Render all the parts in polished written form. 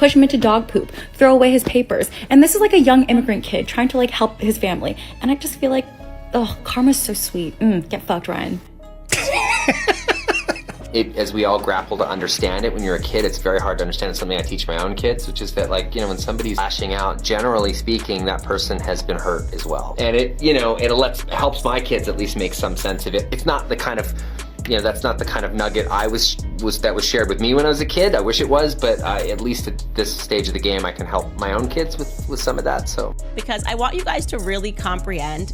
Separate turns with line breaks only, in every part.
push him into dog poop, throw away his papers. And this is like a young immigrant kid trying to like help his family. And I just feel like, oh, karma's so sweet. Get fucked, Ryan.
As we all grapple to understand it, when you're a kid, it's very hard to understand. It's something I teach my own kids, which is that, like, you know, when somebody's lashing out, generally speaking, that person has been hurt as well. And it, you know, it helps my kids at least make some sense of it. It's not the kind of, you know, that's not the kind of nugget that was shared with me when I was a kid. I wish it was, but at least at this stage of the game, I can help my own kids with some of that. So,
because I want you guys to really comprehend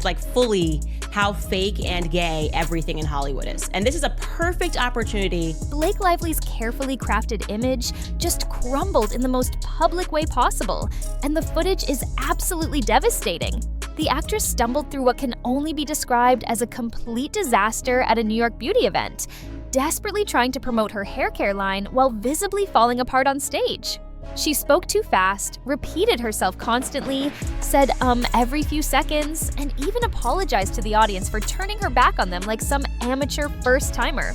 like fully how fake and gay everything in Hollywood is. And this is a perfect opportunity.
Blake Lively's carefully crafted image just crumbled in the most public way possible, and the footage is absolutely devastating. The actress stumbled through what can only be described as a complete disaster at a New York beauty event, desperately trying to promote her hair care line while visibly falling apart on stage. She spoke too fast, repeated herself constantly, said every few seconds, and even apologized to the audience for turning her back on them like some amateur first-timer.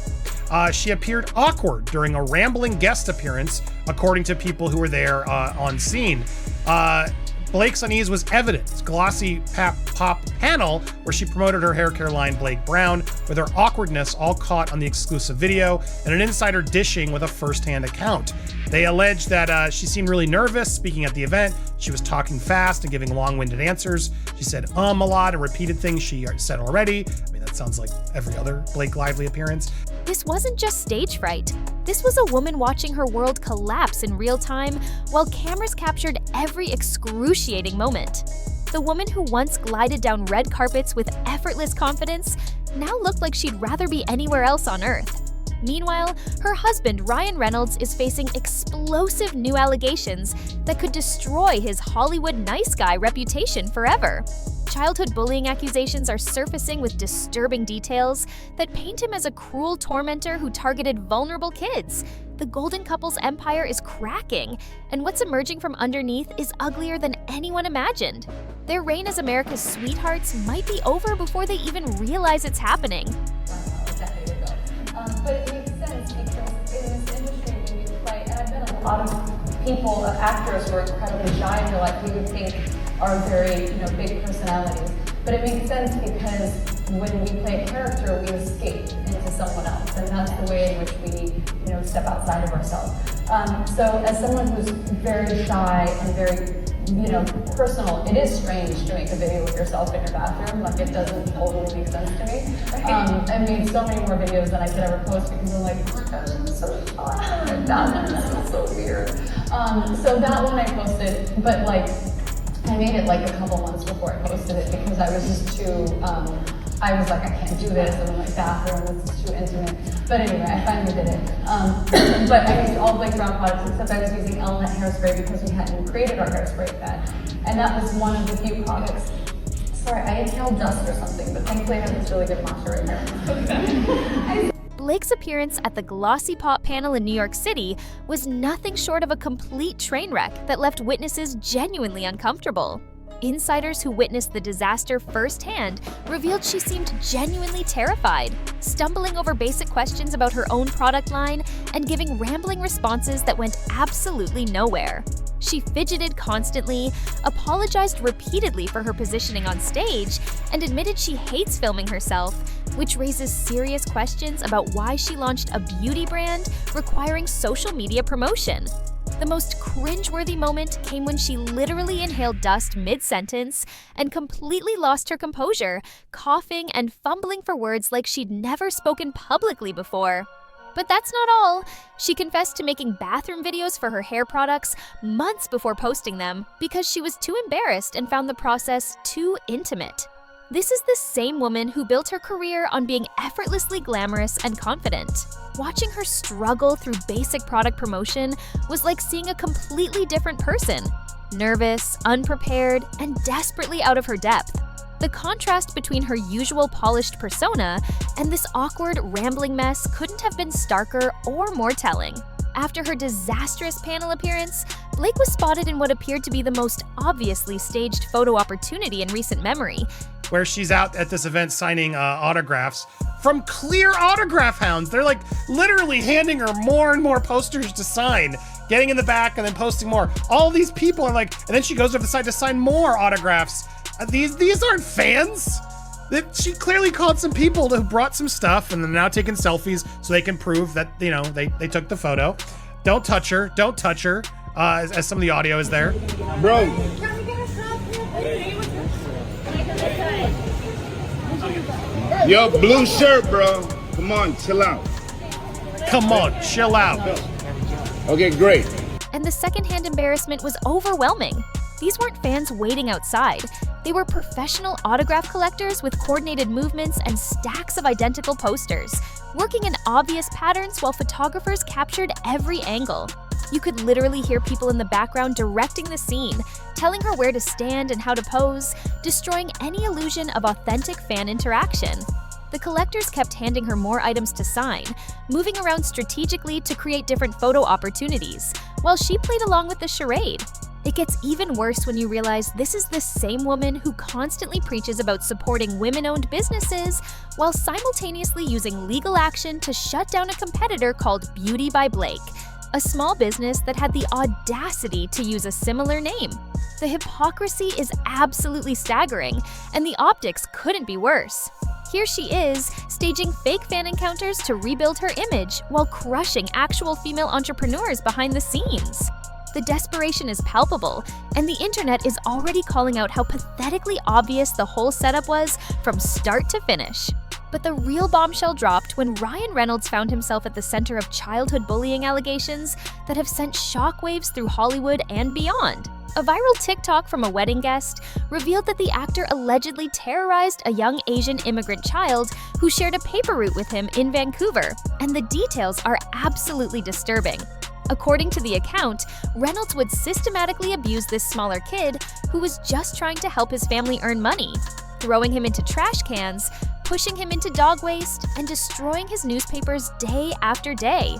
She appeared awkward during a rambling guest appearance, according to people who were there on scene. Blake's unease was evident. Glossy Pop panel, where she promoted her hair care line Blake Brown, with her awkwardness all caught on the exclusive video, and an insider dishing with a first-hand account. They alleged that she seemed really nervous speaking at the event. She was talking fast and giving long-winded answers. She said a lot and repeated things she said already. I mean, that sounds like every other Blake Lively appearance.
This wasn't just stage fright. This was a woman watching her world collapse in real time while cameras captured every excruciating moment. The woman who once glided down red carpets with effortless confidence now looked like she'd rather be anywhere else on Earth. Meanwhile, her husband, Ryan Reynolds, is facing explosive new allegations that could destroy his Hollywood nice guy reputation forever. Childhood bullying accusations are surfacing with disturbing details that paint him as a cruel tormentor who targeted vulnerable kids. The golden couple's empire is cracking, and what's emerging from underneath is uglier than anyone imagined. Their reign as America's sweethearts might be over before they even realize it's happening.
But it makes sense because in this industry when you play, and I've met a lot of people, actors who are incredibly shy and like you would think are very, big personalities. But it makes sense because when we play a character, we escape into someone else, and that's the way in which we, step outside of ourselves. So as someone who's very shy and very, personal, it is strange to make a video with yourself in your bathroom. Like, it doesn't totally make sense to me. I made so many more videos than I could ever post because I'm like, oh my gosh, I'm so shy. My bathroom is so weird. So that one I posted, but I made it a couple months before I posted it because I was just too, I was like, I can't do this in my bathroom, this is too intimate. But anyway, I finally did it. But I used all Blake Brown products except I was using Element hairspray because we hadn't created our hairspray yet. And that was one of the few products. Sorry, I inhaled dust or something, but thankfully I have this really good posture right here.
Blake's appearance at the Glossy Pop panel in New York City was nothing short of a complete train wreck that left witnesses genuinely uncomfortable. Insiders who witnessed the disaster firsthand revealed she seemed genuinely terrified, stumbling over basic questions about her own product line and giving rambling responses that went absolutely nowhere. She fidgeted constantly, apologized repeatedly for her positioning on stage, and admitted she hates filming herself, which raises serious questions about why she launched a beauty brand requiring social media promotion. The most cringeworthy moment came when she literally inhaled dust mid-sentence and completely lost her composure, coughing and fumbling for words like she'd never spoken publicly before. But that's not all. She confessed to making bathroom videos for her hair products months before posting them because she was too embarrassed and found the process too intimate. This is the same woman who built her career on being effortlessly glamorous and confident. Watching her struggle through basic product promotion was like seeing a completely different person, nervous, unprepared, and desperately out of her depth. The contrast between her usual polished persona and this awkward, rambling mess couldn't have been starker or more telling. After her disastrous panel appearance, Blake was spotted in what appeared to be the most obviously staged photo opportunity in recent memory,
where she's out at this event signing autographs from clear autograph hounds. They're literally handing her more and more posters to sign. getting in the back and then posting more. All these people are like, and then she goes over the side to sign more autographs. These aren't fans. She clearly called some people who brought some stuff and they're now taking selfies so they can prove that, you know, they took the photo. Don't touch her. Don't touch her. As some of the audio is there.
Bro. Yo, blue shirt, bro. Come on, chill out.
Come on, chill out.
Okay, great.
And the secondhand embarrassment was overwhelming. These weren't fans waiting outside. They were professional autograph collectors with coordinated movements and stacks of identical posters, working in obvious patterns while photographers captured every angle. You could literally hear people in the background directing the scene, telling her where to stand and how to pose, destroying any illusion of authentic fan interaction. The collectors kept handing her more items to sign, moving around strategically to create different photo opportunities, while she played along with the charade. It gets even worse when you realize this is the same woman who constantly preaches about supporting women-owned businesses while simultaneously using legal action to shut down a competitor called Beauty by Blake, a small business that had the audacity to use a similar name. The hypocrisy is absolutely staggering, and the optics couldn't be worse. Here she is, staging fake fan encounters to rebuild her image while crushing actual female entrepreneurs behind the scenes. The desperation is palpable, and the internet is already calling out how pathetically obvious the whole setup was from start to finish. But the real bombshell dropped when Ryan Reynolds found himself at the center of childhood bullying allegations that have sent shockwaves through Hollywood and beyond. A viral TikTok from a wedding guest revealed that the actor allegedly terrorized a young Asian immigrant child who shared a paper route with him in Vancouver, and the details are absolutely disturbing. According to the account, Reynolds would systematically abuse this smaller kid who was just trying to help his family earn money, throwing him into trash cans, pushing him into dog waste, and destroying his newspapers day after day.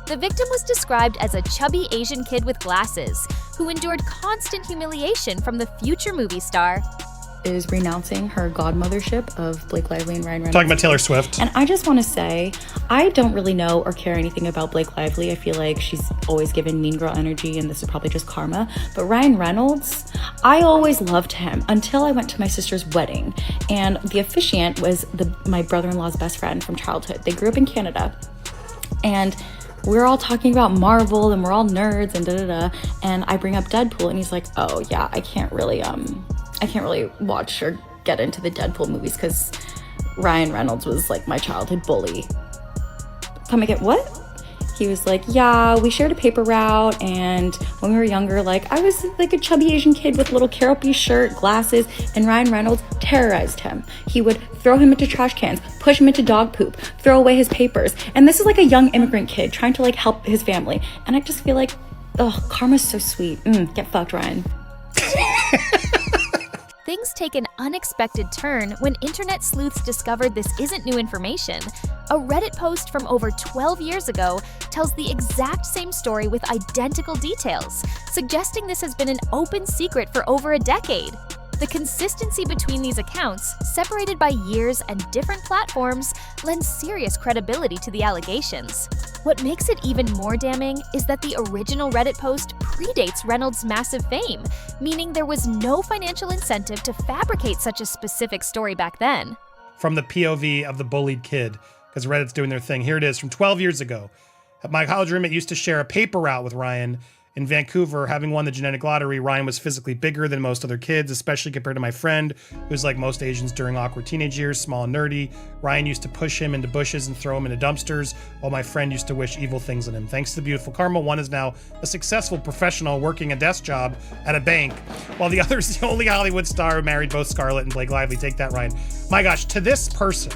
The victim was described as a chubby Asian kid with glasses who endured constant humiliation from the future movie star.
Is renouncing her godmothership of Blake Lively and Ryan Reynolds.
Talking about Taylor Swift.
And I just want to say, I don't really know or care anything about Blake Lively. I feel like she's always given mean girl energy, and this is probably just karma. But Ryan Reynolds, I always loved him until I went to my sister's wedding. And the officiant was my brother-in-law's best friend from childhood. They grew up in Canada. And we're all talking about Marvel, and we're all nerds, and da-da-da. And I bring up Deadpool, and he's like, oh yeah, I can't really watch or get into the Deadpool movies because Ryan Reynolds was like my childhood bully. Come again, what? He was like, yeah, we shared a paper route, and when we were younger, like I was like a chubby Asian kid with a little Carol shirt, glasses, and Ryan Reynolds terrorized him. He would throw him into trash cans, push him into dog poop, throw away his papers. And this is like a young immigrant kid trying to like help his family. And I just feel like, oh, karma's so sweet. Get fucked, Ryan.
Things take an unexpected turn when internet sleuths discovered this isn't new information. A Reddit post from over 12 years ago tells the exact same story with identical details, suggesting this has been an open secret for over a decade. The consistency between these accounts, separated by years and different platforms, lends serious credibility to the allegations. What makes it even more damning is that the original Reddit post predates Reynolds' massive fame, meaning there was no financial incentive to fabricate such a specific story back then.
From the POV of the bullied kid, because Reddit's doing their thing. Here it is from 12 years ago. My college roommate used to share a paper route with Ryan. In Vancouver, having won the genetic lottery, Ryan was physically bigger than most other kids, especially compared to my friend, who's like most Asians during awkward teenage years, small and nerdy. Ryan used to push him into bushes and throw him into dumpsters, while my friend used to wish evil things on him. Thanks to the beautiful karma, one is now a successful professional working a desk job at a bank, while the other is the only Hollywood star who married both Scarlett and Blake Lively. Take that, Ryan. My gosh, to this person,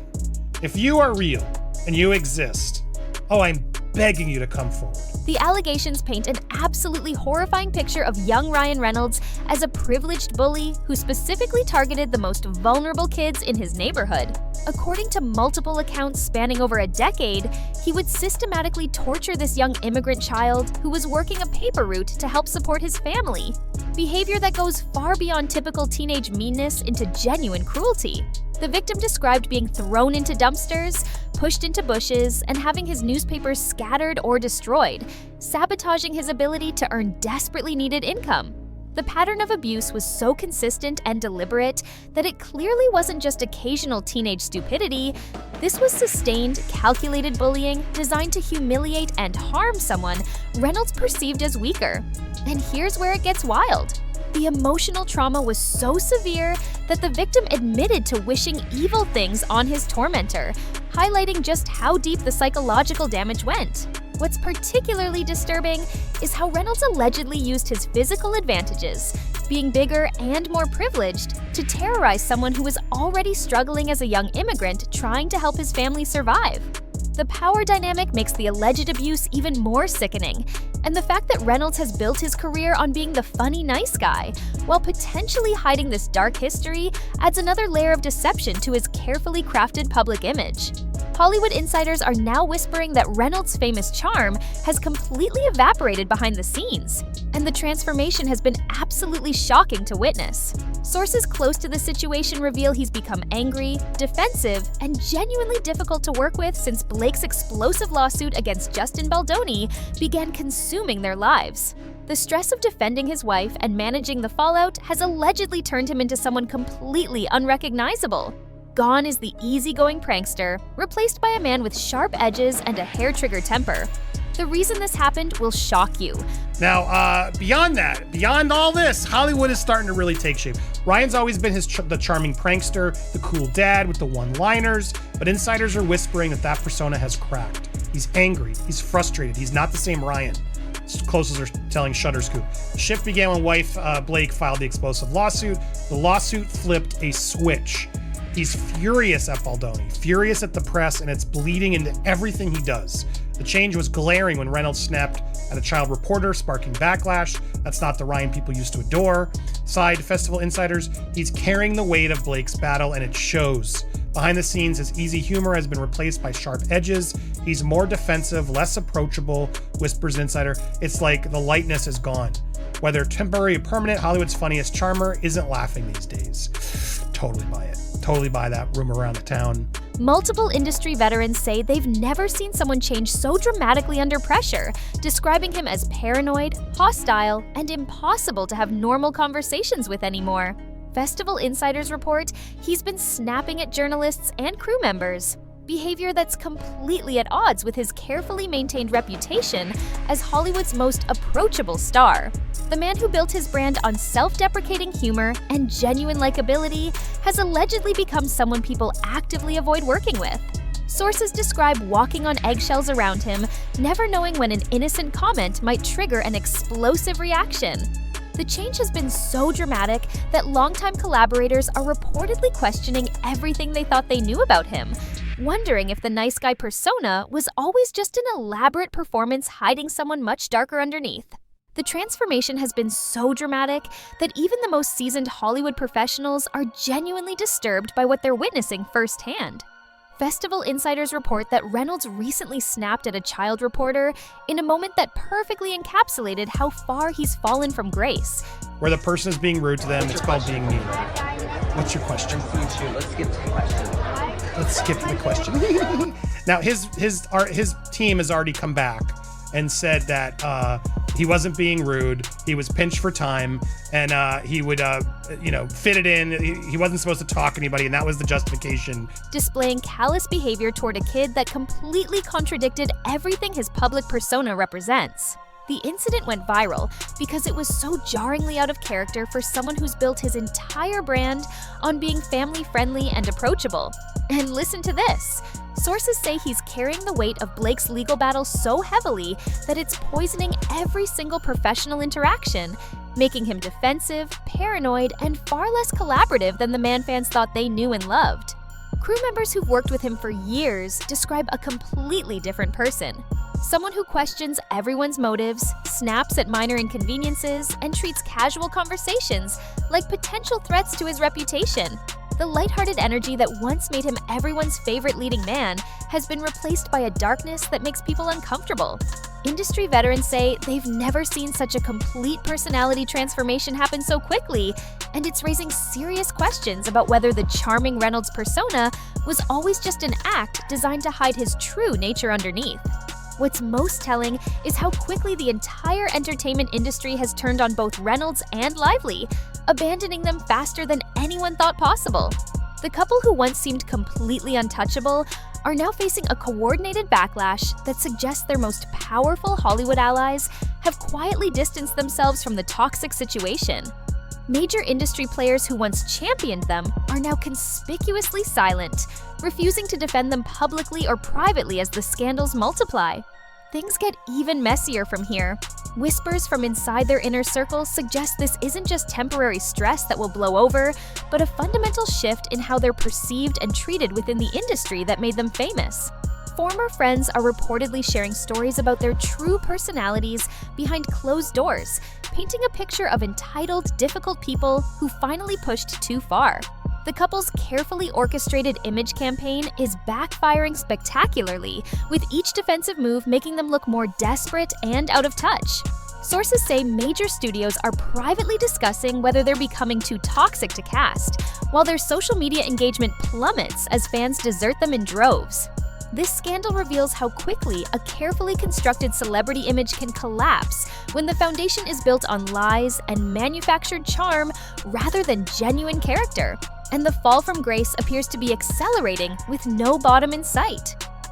if you are real and you exist, oh, I'm begging you to come forward.
The allegations paint an absolutely horrifying picture of young Ryan Reynolds as a privileged bully who specifically targeted the most vulnerable kids in his neighborhood. According to multiple accounts spanning over a decade, he would systematically torture this young immigrant child who was working a paper route to help support his family. Behavior that goes far beyond typical teenage meanness into genuine cruelty. The victim described being thrown into dumpsters, pushed into bushes, and having his newspapers scattered or destroyed, sabotaging his ability to earn desperately needed income. The pattern of abuse was so consistent and deliberate that it clearly wasn't just occasional teenage stupidity. This was sustained, calculated bullying designed to humiliate and harm someone Reynolds perceived as weaker. And here's where it gets wild. The emotional trauma was so severe that the victim admitted to wishing evil things on his tormentor, highlighting just how deep the psychological damage went. What's particularly disturbing is how Reynolds allegedly used his physical advantages, being bigger and more privileged, to terrorize someone who was already struggling as a young immigrant trying to help his family survive. The power dynamic makes the alleged abuse even more sickening, and the fact that Reynolds has built his career on being the funny, nice guy, while potentially hiding this dark history, adds another layer of deception to his carefully crafted public image. Hollywood insiders are now whispering that Reynolds' famous charm has completely evaporated behind the scenes, and the transformation has been absolutely shocking to witness. Sources close to the situation reveal he's become angry, defensive, and genuinely difficult to work with since Blake's explosive lawsuit against Justin Baldoni began consuming their lives. The stress of defending his wife and managing the fallout has allegedly turned him into someone completely unrecognizable. Gone is the easygoing prankster, replaced by a man with sharp edges and a hair-trigger temper. The reason this happened will shock you.
Now, beyond that, beyond all this, Hollywood is starting to really take shape. Ryan's always been the charming prankster, the cool dad with the one-liners, but insiders are whispering that persona has cracked. He's angry, he's frustrated, he's not the same Ryan. Closest are telling Shutter Scoop. The shift began when wife Blake filed the explosive lawsuit. The lawsuit flipped a switch. He's furious at Baldoni, furious at the press, and it's bleeding into everything he does. The change was glaring when Reynolds snapped at a child reporter, sparking backlash. That's not the Ryan people used to adore. Side festival insiders, he's carrying the weight of Blake's battle, and it shows. Behind the scenes, his easy humor has been replaced by sharp edges. He's more defensive, less approachable, whispers insider. It's like the lightness is gone. Whether temporary or permanent, Hollywood's funniest charmer isn't laughing these days. Totally buy it. Totally buy that rumor around the town.
Multiple industry veterans say they've never seen someone change so dramatically under pressure, describing him as paranoid, hostile, and impossible to have normal conversations with anymore. Festival insiders report he's been snapping at journalists and crew members, behavior that's completely at odds with his carefully maintained reputation as Hollywood's most approachable star. The man who built his brand on self-deprecating humor and genuine likability has allegedly become someone people actively avoid working with. Sources describe walking on eggshells around him, never knowing when an innocent comment might trigger an explosive reaction. The change has been so dramatic that longtime collaborators are reportedly questioning everything they thought they knew about him, wondering if the nice guy persona was always just an elaborate performance hiding someone much darker underneath. The transformation has been so dramatic that even the most seasoned Hollywood professionals are genuinely disturbed by what they're witnessing firsthand. Festival insiders report that Reynolds recently snapped at a child reporter in a moment that perfectly encapsulated how far he's fallen from grace.
Where the person is being rude to them, it's called being mean. What's your question?
Let's skip to the question.
Let's skip to the question. Now, his team has already come back and said that he wasn't being rude. He was pinched for time, and he would, fit it in. He wasn't supposed to talk to anybody, and that was the justification.
Displaying callous behavior toward a kid that completely contradicted everything his public persona represents. The incident went viral because it was so jarringly out of character for someone who's built his entire brand on being family-friendly and approachable. And listen to this. Sources say he's carrying the weight of Blake's legal battle so heavily that it's poisoning every single professional interaction, making him defensive, paranoid, and far less collaborative than the man fans thought they knew and loved. Crew members who've worked with him for years describe a completely different person. Someone who questions everyone's motives, snaps at minor inconveniences, and treats casual conversations like potential threats to his reputation. The lighthearted energy that once made him everyone's favorite leading man has been replaced by a darkness that makes people uncomfortable. Industry veterans say they've never seen such a complete personality transformation happen so quickly, and it's raising serious questions about whether the charming Reynolds persona was always just an act designed to hide his true nature underneath. What's most telling is how quickly the entire entertainment industry has turned on both Reynolds and Lively, abandoning them faster than anyone thought possible. The couple who once seemed completely untouchable are now facing a coordinated backlash that suggests their most powerful Hollywood allies have quietly distanced themselves from the toxic situation. Major industry players who once championed them are now conspicuously silent, refusing to defend them publicly or privately as the scandals multiply. Things get even messier from here. Whispers from inside their inner circle suggest this isn't just temporary stress that will blow over, but a fundamental shift in how they're perceived and treated within the industry that made them famous. Former friends are reportedly sharing stories about their true personalities behind closed doors, painting a picture of entitled, difficult people who finally pushed too far. The couple's carefully orchestrated image campaign is backfiring spectacularly, with each defensive move making them look more desperate and out of touch. Sources say major studios are privately discussing whether they're becoming too toxic to cast, while their social media engagement plummets as fans desert them in droves. This scandal reveals how quickly a carefully constructed celebrity image can collapse when the foundation is built on lies and manufactured charm rather than genuine character. And the fall from grace appears to be accelerating with no bottom in sight.